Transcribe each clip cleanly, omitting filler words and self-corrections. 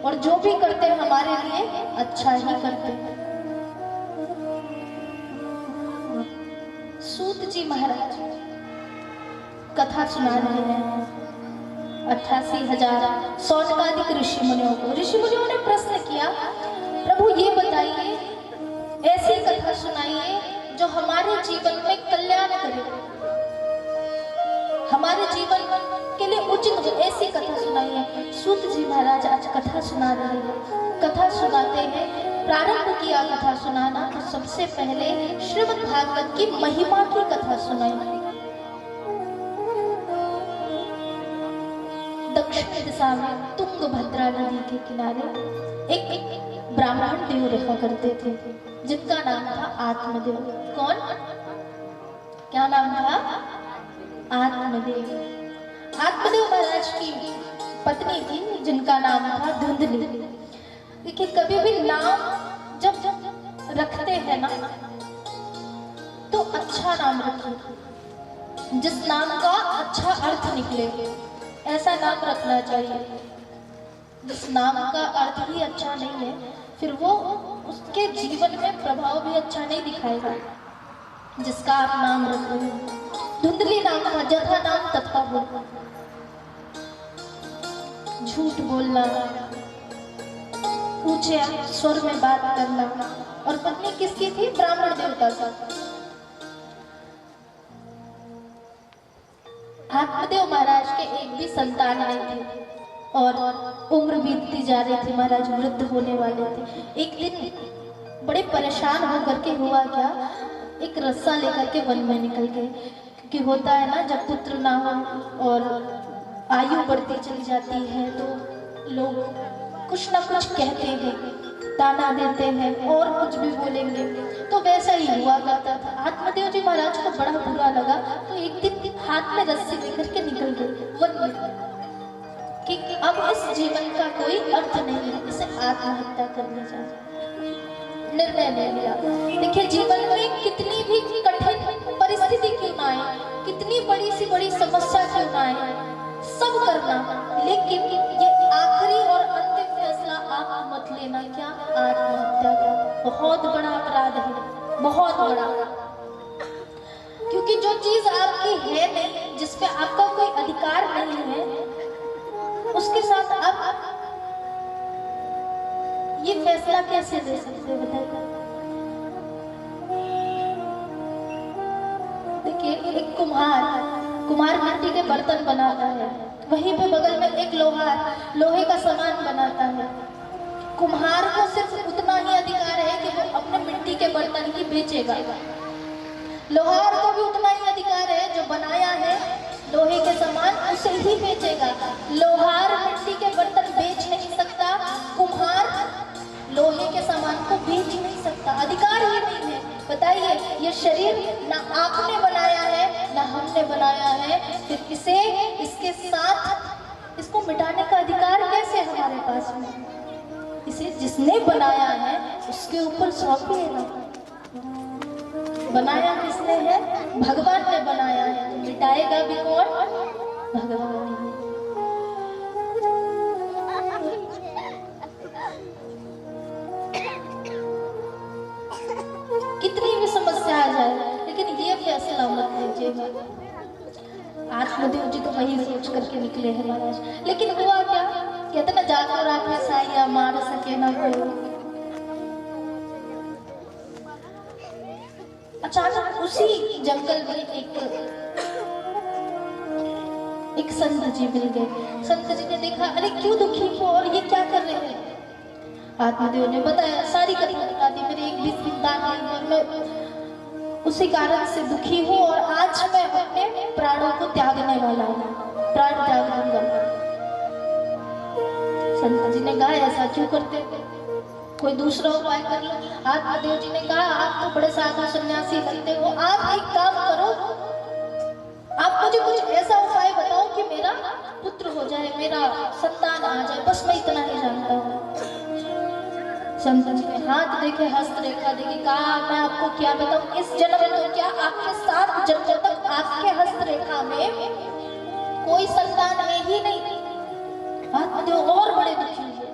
और जो भी करते हैं हमारे लिए अच्छा ही करते हैं। सूत जी महाराज कथा सुना रहे हैं 88,000 सौनकादिक ऋषि मुनियों को। ऋषि मुनियों ने प्रश्न किया, प्रभु ये बताइए, ऐसी कथा सुनाइए जो हमारे जीवन में कल्याण करे, हमारे जीवन के लिए उचित हो, ऐसी कथा सुनाइए। सूत जी महाराज आज कथा सुना रहे हैं। कथा सुनाते हैं, प्रारंभ किया कथा सुनाना तो सबसे पहले श्रीमद् भागवत की महिमा की कथा सुनाई। दक्षिण दिशा में तुंगभद्रा नदी के किनारे एक ब्राह्मण देव रहा करते थे जिनका नाम था आत्मदेव। कौन? क्या नाम था? आत्मदेव। आत्मदेव महाराज की पत्नी थी जिनका नाम था धुंधली। देखिए, कभी भी नाम जब रखते हैं ना तो अच्छा नाम रखिए, जिस नाम का अच्छा अर्थ निकले ऐसा नाम रखना चाहिए। जिस नाम का अर्थ ही अच्छा नहीं है फिर वो उसके जीवन में प्रभाव भी अच्छा नहीं दिखाएगा जिसका आप नाम रख रहे हो। धुंधली नाम था, जथा नाम तथा बोलना, झूठ बोलना, ऊंचे स्वर में बात करना। और पत्नी किसकी थी? ब्राह्मण देवता की। आत्मदेव महाराज के एक भी संतान नहीं थे और उम्र बीतती जा रही थी, महाराज वृद्ध होने वाले थे। एक दिन बड़े परेशान होकर के हुआ क्या, एक रस्सा लेकर के वन में निकल गए। क्योंकि होता है ना, जब पुत्र ना हो और आयु बढ़ती चली जाती है तो लोग कुछ ना कुछ कहते हैं, ताना देते हैं और कुछ भी बोलेंगे। तो वैसा ही हुआ करता था। आत्मदेव जी महाराज को बड़ा बुरा लगा तो एक दिन हाथ में रस्सी लेकर के निकल गए वन में कि अब इस जीवन का कोई अर्थ नहीं है, इसे आत्महत्या करनी चाहिए। निर्णय ले लिया। देखिए, जीवन में कितनी भी कठिन परिस्थिति क्यों ना आए, कितनी बड़ी सी बड़ी समस्या क्यों ना आए, सब करना, लेकिन ये आखिरी और अंतिम फैसला आप मत लेना। क्या? आत्महत्या का। बहुत बड़ा अपराध है, बहुत बड़ा। क्योंकि जो चीज आपकी है नहीं, जिसपे आपका कोई अधिकार नहीं है, उसके साथ आप ये फैसला कैसे ले सकते हैं बताइए? देखिए, एक कुम्हार मिट्टी के बर्तन बनाता है, वहीं पे बगल में एक लोहार लोहे का सामान बनाता है। कुम्हार को सिर्फ उतना ही अधिकार है कि वो अपने मिट्टी के बर्तन ही बेचेगा। लोहार को भी उतना ही अधिकार है, जो बनाया है लोहे के सामान उसे ही बेचेगा। लोहार मिट्टी के बर्तन बेच नहीं सकता, कुम्हार लोहे के सामान को बेच नहीं सकता, अधिकार ही नहीं है। बताइए, ये शरीर ना आपने बनाया है ना हमने बनाया है, फिर इसे इसके साथ इसको मिटाने का अधिकार कैसे हमारे पास में? इसे जिसने बनाया है उसके ऊपर सौंपिए ना। बनाया किसने है? भगवान ने बनाया है, तो मिटाएगा भी कौन? भगवान ही। कितनी भी समस्या आ जाए, लेकिन ये फैसला मत लीजिएगा। आत्मदेव जी तो वही सोच करके निकले हैं महाराज, लेकिन हुआ क्या? कहते ना, जागो राखे साया मार सके ना कोई। अचानक उसी जंगल में एक संत जी मिल गए। संत जी ने देखा, अरे क्यों दुखी हो और ये क्या कर रहे हैं? आत्मदेव ने बताया, सारी कथा बता दी, मेरी एक भी संतान नहीं और मैं उसी कारण से दुखी हूँ और आज मैं अपने प्राणों को त्यागने वाला हूँ, प्राण त्याग दूंगा। संत जी ने कहा, ऐसा क्यों करते, कोई दूसरा उपाय कर लो। आत्मदेव जी ने कहा, आप तो बड़े साधु सन्यासी लगते हो, आप एक काम करो, आप मुझे कुछ ऐसा उपाय बताओ कि मेरा पुत्र हो जाए, मेरा संतान आ जाए, बस मैं इतना ही जानता हूँ। संत जी ने हाथ देखे, हस्तरेखा देखी, कहा, मैं आपको क्या बताऊं, इस जन्म में तो क्या, आपके 7 जन्मों तक आपके हस्तरेखा में कोई संतान है ही नहीं। आत्मदेव और बड़े दुखी हुए।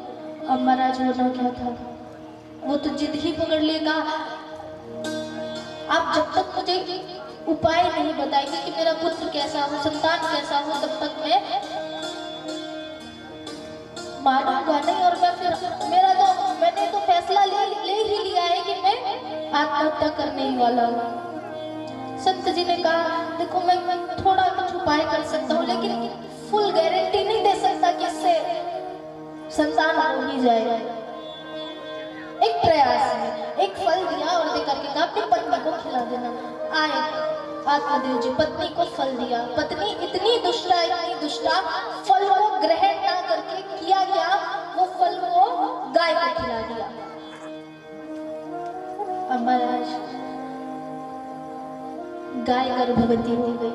महाराज होना क्या था, वो तो जिद ही पकड़ लेगा। आप जब तक मुझे उपाय नहीं बताएंगे कि मेरा पुत्र कैसा हो, संतान कैसा हो, तब तक मैं मानूंगा नहीं। और मैं फिर मैंने तो फैसला ले ही लिया है कि मैं आत्महत्या करने ही वाला हूँ। संत जी ने कहा देखो मैं थोड़ा कुछ उपाय कर सकता हूँ, लेकिन फुल गारंटी नहीं दे सकता कि इससे संतान हो ही जाएगा। एक प्रयास में एक फल दिया और देकर के कहा अपनी पत्नी को खिला देना। आए आत्मदेव जी, पत्नी को फल दिया। पत्नी इतनी दुष्टा, फल को ग्रहण ना करके किया क्या, वो फल को गाय को खिला दिया। अब महाराज गाय गर्भवती हो गई।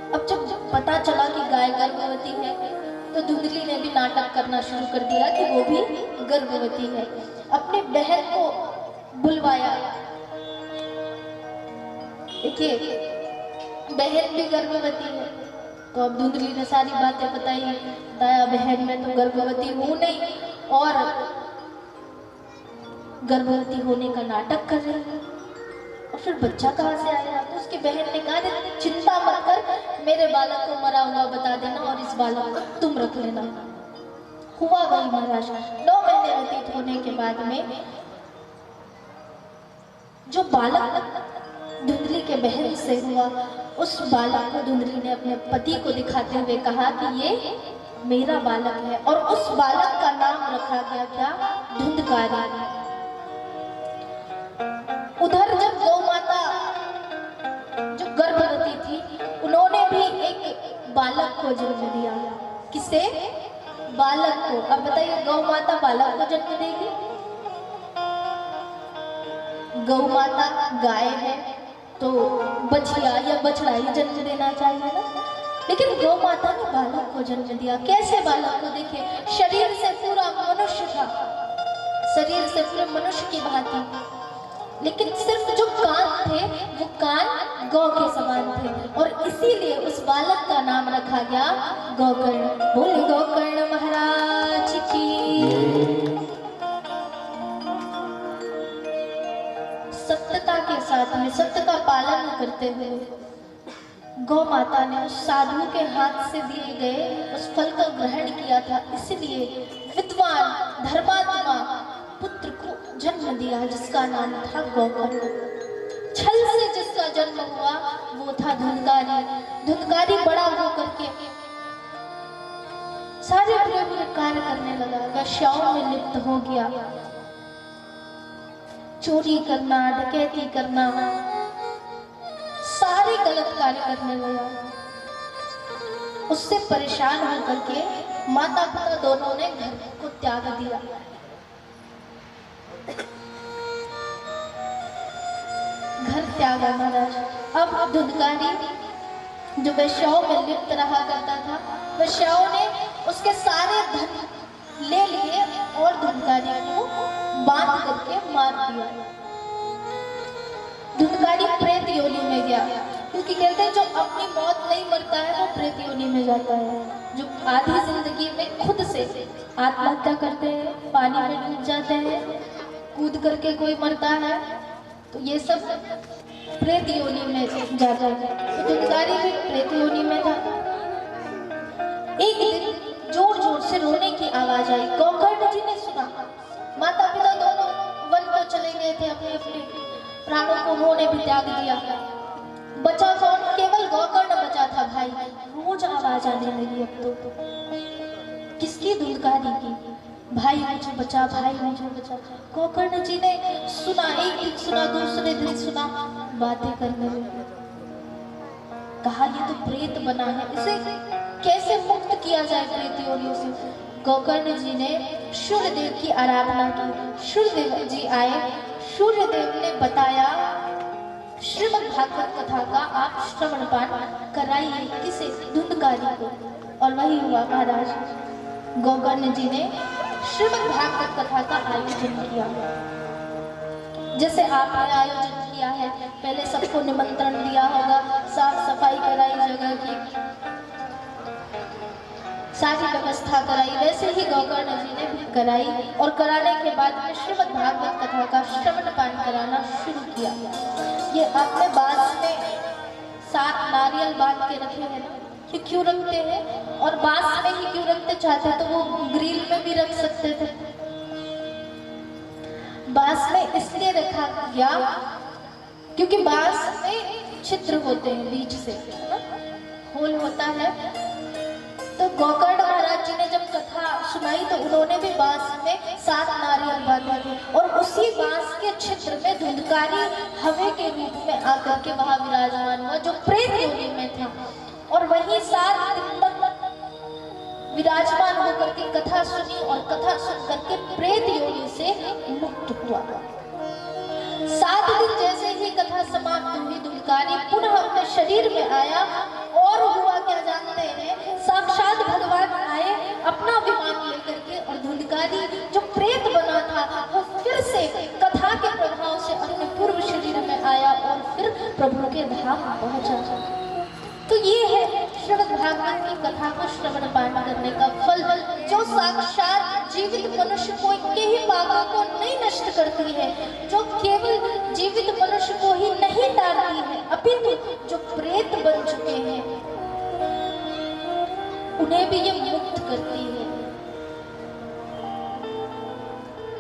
अब जब पता चला कि गाय गर्भवती है तो धुंधली ने भी नाटक करना शुरू कर दिया कि वो भी गर्भवती है। अपनी बहन को बुलवाया, देखिए बहन भी गर्भवती है। तो अब धुंधली ने सारी बातें बताया बहन मैं तो गर्भवती हूं नहीं, और गर्भवती होने का नाटक कर रही है। और फिर बच्चा कहाँ से आया? तो उसकी बहन ने कहा चिंता मत कर, मेरे बालक को मरा हुआ बता देना और इस बालक को तुम रख लेना। हुआ वही महाराज। 9 महीने व्यतीत होने के बाद में जो बालक धुंधली के बहन से हुआ, उस बालक को धुंधली ने अपने पति को दिखाते हुए कहा कि ये मेरा बालक है। और उस बालक का नाम रखा गया क्या? धुंधकारी। उधर जब गौ माता जो गर्भवती थी, उन्होंने भी एक बालक को जन्म दिया। किसे? बालक को। अब बताइए गौ माता बालक को जन्म देगी? गौ माता गाय है तो बछिया या बछड़ा ही जन्म देना चाहिए ना, लेकिन गौ माता ने बालक को जन्म दिया। कैसे बालक को? देखिए शरीर से पूरा मनुष्य था, शरीर से पूरे मनुष्य की भांति, लेकिन सिर्फ जो कान थे वो कान गौ के समान थे। और इसीलिए उस बालक का नाम रखा गया गौकर्ण। बोले गौकर्ण महाराज की। सत्यता के साथ में सत्य का पालन करते हुए गौ माता ने उस साधु के हाथ से दिए गए उस फल का ग्रहण किया था। इसलिए विद्वान धर्मात्मा पुत्र को जन्म दिया जिसका नाम था गौकर्ण। छल से जिसका जन्म हुआ वो था धुंधकारी। धुंधकारी बड़ा होकर के सारे बुरे बुरे कार्य करने लगा, वेश्याओं में लिप्त हो गया, चोरी करना, डकैती करना, सारे गलत कार्य करने लगा। उससे परेशान होकर के माता पिता दोनों ने घर को त्याग दिया। घर त्यागा महाराज। अब धुंधकारी जो वेश्याओं में लिप्त रहा करता था, वेश्याओं ने उसके सारे धन ले लिए और धुंधकारी को बांध करके मार दिया। धुंधकारी प्रेत योनि में गया, क्योंकि कहते हैं जो अपनी मौत नहीं मरता है वो प्रेत योनि में जाता है। जो आधी जिंदगी में खुद से आत्महत्या करते हैं, पानी में डूब जाते हैं, कूद करके कोई मरता है, तो ये सब प्रेत योनि में जाता है। तो धुंधकारी भी प्रेत योनि में था। एक दिन जोर जोर से रोने की आवाज आई। गौकर्ण जी ने सुना। माता पिता दोनों वन को चले गए थे, अपने अपने प्राणों को उन्होंने भी त्याग दिया। बचा कौन? केवल गौकर्ण बचा था भाई। रोज आवाज आने लगी अब तो। किसकी? धुंधकारी की। भाई मुझे बचा, भाई मुझे बचा। गौकर्ण जी ने सुना, एक दिन सुना, दूसरे दिन सुना, बातें करने लगे। कहा ये तो प्रेत बना है, इसे कैसे मुक्त किया जाए प्रेत योनियों से। गौकर्ण जी ने सूर्यदेव की आराधना की। सूर्यदेव जी आए, सूर्यदेव ने बताया श्रीमद् भागवत कथा का आप श्रवण पाठ कराइए। किसे? धुंधकारी को। और वही हुआ महाराज। गौकर्ण जी ने श्रीमद् भागवत कथा का आयोजन किया, जैसे आपने आयोजन किया है। पहले सबको निमंत्रण दिया होगा, साफ सफाई कराई जगह की, सारी व्यवस्था कराई, वैसे ही गौकर्ण जी ने कराई और कराने के बाद में श्रीमद् भागवत कथा का श्रवण पान कराना शुरू किया। ये आपने बांस में 7 नारियल बांध के रखे हैं ना, ये क्यों रखते हैं? और बांस में ही क्यों रखते? चाहते तो वो ग्रिल में भी रख सकते थे। बांस में इसलिए रखा गया क्योंकि बांस में छिद्र होते हैं, बीच से होल होता है। तो गोकर्ण महाराज जी ने जब कथा सुनाई तो उन्होंने भी बांस में 7 नारियल बांधे थे और उसी बांस के छिद्र में धुंधकारी हवे के रूप में आकर के वहां विराजमान हुआ, जो प्रेत योनि में था। और वहीं 7 दिन तक विराजमान होकर के कथा सुनी और कथा सुन करके प्रेत योनि से मुक्त हुआ। 7 दिन जैसे ही कथा समाप्त हुई, धुंधकारी पुनः अपने शरीर में आया और हुआ क्या जानते हैं? साक्षात भगवान आए अपना विमान लेकर के और धुंधकारी जो प्रेत बना था वो फिर से कथा के प्रभाव से अपने पूर्व शरीर में आया और फिर प्रभु के धाम पहुंचा। तो ये है श्रीमद् भागवत की कथा को श्रवण पान करने का फल, जो साक्षात जीवित मनुष्य को के ही पापों को नहीं नष्ट करती है, जो केवल जीवित मनुष्य को ही नहीं ताड़ती है, अपितु जो प्रेत बन चुके हैं उन्हें भी ये मुक्त करती है।